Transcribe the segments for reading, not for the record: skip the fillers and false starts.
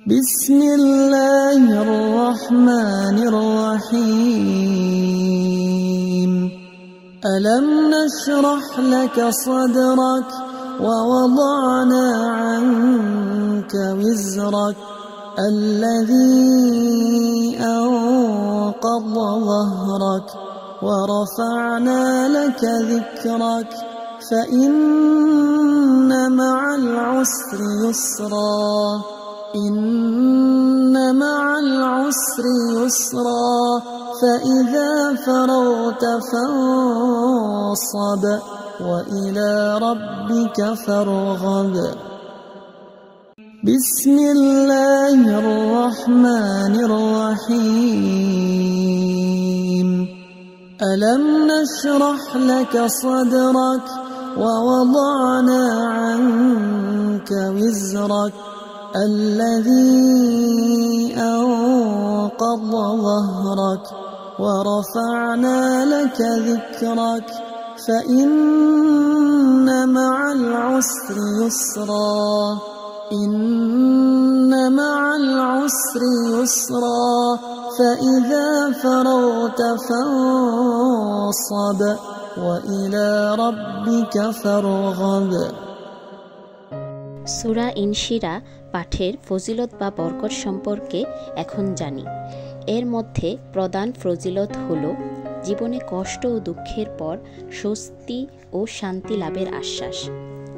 بسم الله الرحمن الرحيم ألم نشرح لك صدرك ووضعنا عنك وزرك الذي أنقض ظهرك ورفعنا لك ذكرك فإن مع العسر يسرا إن مع العسر يسرا فإذا فرغت فانصب وإلى ربك فارغب بسم الله الرحمن الرحيم ألم نشرح لك صدرك ووضعنا عنك وزرك الذي أنقض ظهرك ورفعنا لك ذكرك فإن مع العسر يسرا إن مع العسر يسرا فإذا فرغت فانصب وإلى ربك فارغب সূরা ইনশিরা পাঠের ফজিলত বা বরকত সম্পর্কে এখন জানি। এর মধ্যে প্রধান ফজিলত হল জীবনে কষ্ট ও দুঃখের পর স্বস্তি ও শান্তি লাভের আশ্বাস।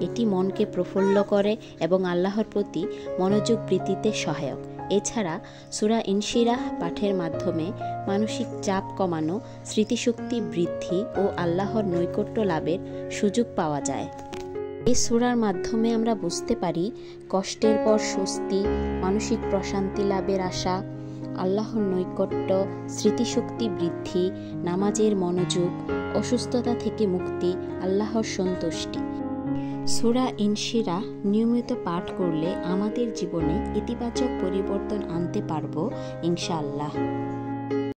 এটি মনকে প্রফুল্ল করে এবং আল্লাহর প্রতি মনোযোগ বৃদ্ধিতে সহায়ক। এছাড়া সূরা ইনশিরাহ পাঠের মাধ্যমে মানসিক চাপ কমানো, স্মৃতিশক্তি বৃদ্ধি ও আল্লাহর নৈকট্য লাভের সুযোগ পাওয়া যায়। এই সূরার মাধ্যমে আমরা বুঝতে পারি কষ্টের পর স্বস্তি, মানসিক প্রশান্তি লাভের আশা, আল্লাহর নৈকট্য, স্মৃতিশক্তি বৃদ্ধি, নামাজের মনোযোগ, অসুস্থতা থেকে মুক্তি, আল্লাহর সন্তুষ্টি। সূরা ইনশিরাহ নিয়মিত পাঠ করলে আমাদের জীবনে ইতিবাচক পরিবর্তন আনতে পারব ইনশাআল্লাহ।